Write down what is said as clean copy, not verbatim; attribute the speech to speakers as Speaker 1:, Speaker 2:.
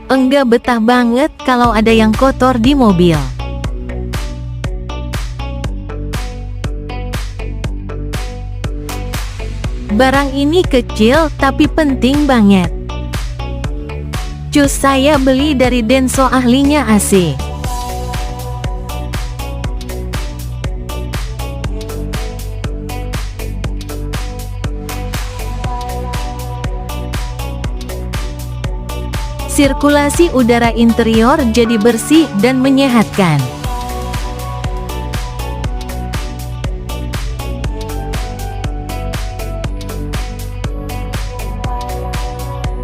Speaker 1: Enggak betah banget kalau ada yang kotor di mobil. Barang ini kecil tapi penting banget. Cus, saya beli dari Denso, ahlinya AC. Sirkulasi udara interior jadi bersih dan menyehatkan.